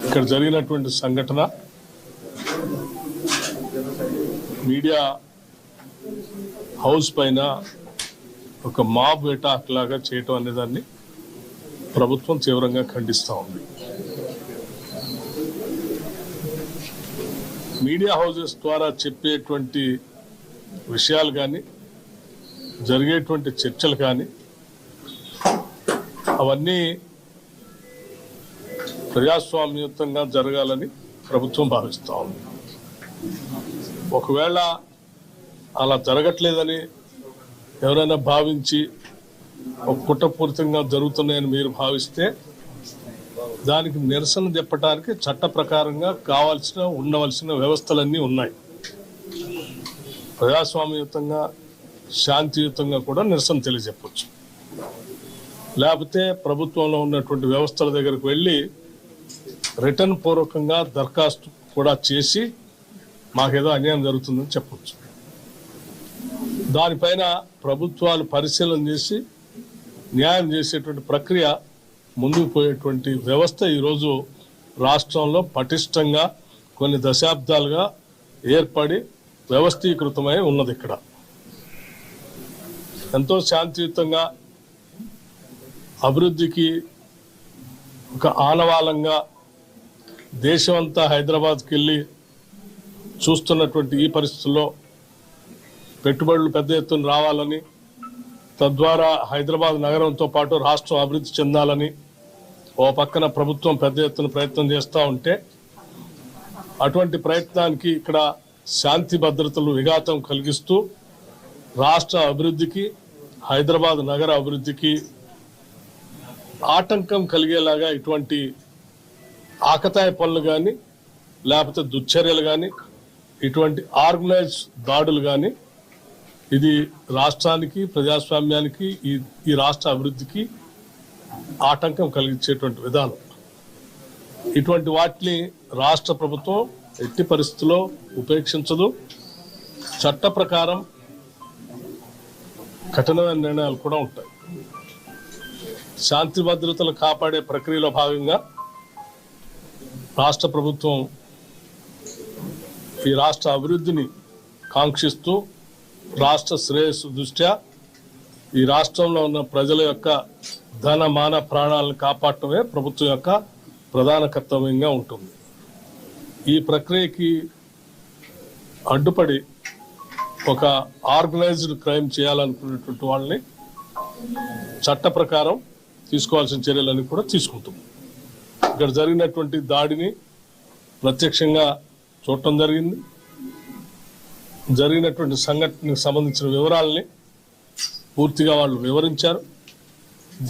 ఇక్కడ జరిగినటువంటి సంఘటన మీడియా హౌస్ పైన ఒక మాబ్ అటాక్ లాగా చేయటం అనే దాన్ని ప్రభుత్వం తీవ్రంగా ఖండిస్తూ ఉంది. మీడియా హౌసెస్ ద్వారా చెప్పేటువంటి విషయాలు కానీ జరిగేటువంటి చర్చలు కానీ అవన్నీ ప్రజాస్వామ్యయుతంగా జరగాలని ప్రభుత్వం భావిస్తూ ఉంది. ఒకవేళ అలా జరగట్లేదని ఎవరైనా భావించి ఒక కుట్రపూరితంగా జరుగుతున్నాయని మీరు భావిస్తే దానికి నిరసన చెప్పడానికి చట్ట ప్రకారంగా ఉండవలసిన వ్యవస్థలన్నీ ఉన్నాయి. ప్రజాస్వామ్యయుతంగా శాంతియుతంగా కూడా నిరసన తెలియజెప్పచ్చు. లేకపోతే ప్రభుత్వంలో ఉన్నటువంటి వ్యవస్థల దగ్గరకు వెళ్ళి రిటర్న్ పూర్వకంగా దరఖాస్తు కూడా చేసి మాకేదో అన్యాయం జరుగుతుందని చెప్పచ్చు. దానిపైన ప్రభుత్వాలు పరిశీలన చేసి న్యాయం చేసేటువంటి ప్రక్రియ ముందుకు పోయేటువంటి వ్యవస్థ ఈరోజు రాష్ట్రంలో పటిష్టంగా కొన్ని దశాబ్దాలుగా ఏర్పడి వ్యవస్థీకృతమై ఉన్నది. ఇక్కడ ఎంతో శాంతియుతంగా అభివృద్ధికి ఒక ఆనవాళంగా దేశమంతా హైదరాబాద్కి వెళ్ళి చూస్తున్నటువంటి ఈ పరిస్థితుల్లో పెట్టుబడులు పెద్ద ఎత్తున రావాలని, తద్వారా హైదరాబాద్ నగరంతో పాటు రాష్ట్రం అభివృద్ధి చెందాలని ఓ పక్కన ప్రభుత్వం పెద్ద ఎత్తున ప్రయత్నం చేస్తూ ఉంటే, అటువంటి ప్రయత్నానికి ఇక్కడ శాంతి భద్రతలు విఘాతం కలిగిస్తూ రాష్ట్ర అభివృద్ధికి, హైదరాబాద్ నగర అభివృద్ధికి ఆటంకం కలిగేలాగా ఇటువంటి ఆకతాయి పనులు కానీ లేకపోతే దుశ్చర్యలు కానీ ఇటువంటి ఆర్గనైజ్ దాడులు కానీ ఇది రాష్ట్రానికి, ప్రజాస్వామ్యానికి, ఈ రాష్ట్ర అభివృద్ధికి ఆటంకం కలిగించేటువంటి విధానం. ఇటువంటి వాటిని రాష్ట్ర ప్రభుత్వం ఎట్టి పరిస్థితుల్లో ఉపేక్షించదు. చట్ట ప్రకారం కఠినమైన నిర్ణయాలు కూడా ఉంటాయి. శాంతి భద్రతలు కాపాడే ప్రక్రియలో భాగంగా రాష్ట్ర ప్రభుత్వం ఈ రాష్ట్ర అభివృద్ధిని కాంక్షిస్తూ రాష్ట్ర శ్రేయస్సు దృష్ట్యా ఈ రాష్ట్రంలో ఉన్న ప్రజల యొక్క ధన మాన ప్రాణాలను కాపాడటమే ప్రభుత్వం యొక్క ప్రధాన కర్తవ్యంగా ఉంటుంది. ఈ ప్రక్రియకి అడ్డుపడి ఒక ఆర్గనైజ్డ్ క్రైమ్ చేయాలనుకునేటువంటి వాళ్ళని చట్ట ప్రకారం తీసుకోవాల్సిన చర్యలన్నీ కూడా తీసుకుంటుంది. ఇక్కడ జరిగినటువంటి దాడిని ప్రత్యక్షంగా చూడటం జరిగింది. జరిగినటువంటి సంఘటనకు సంబంధించిన వివరాలని పూర్తిగా వాళ్ళు వివరించారు.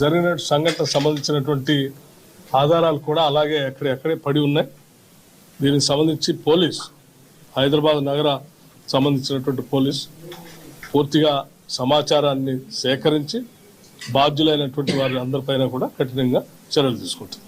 జరిగిన సంఘటనకు సంబంధించినటువంటి ఆధారాలు కూడా అలాగే ఎక్కడెక్కడే పడి ఉన్నాయి. దీనికి సంబంధించి పోలీస్, హైదరాబాద్ నగర సంబంధించినటువంటి పోలీస్ పూర్తిగా సమాచారాన్ని సేకరించి బాధ్యులైనటువంటి వారి అందరిపైన కూడా కఠినంగా చర్యలు తీసుకుంటుంది.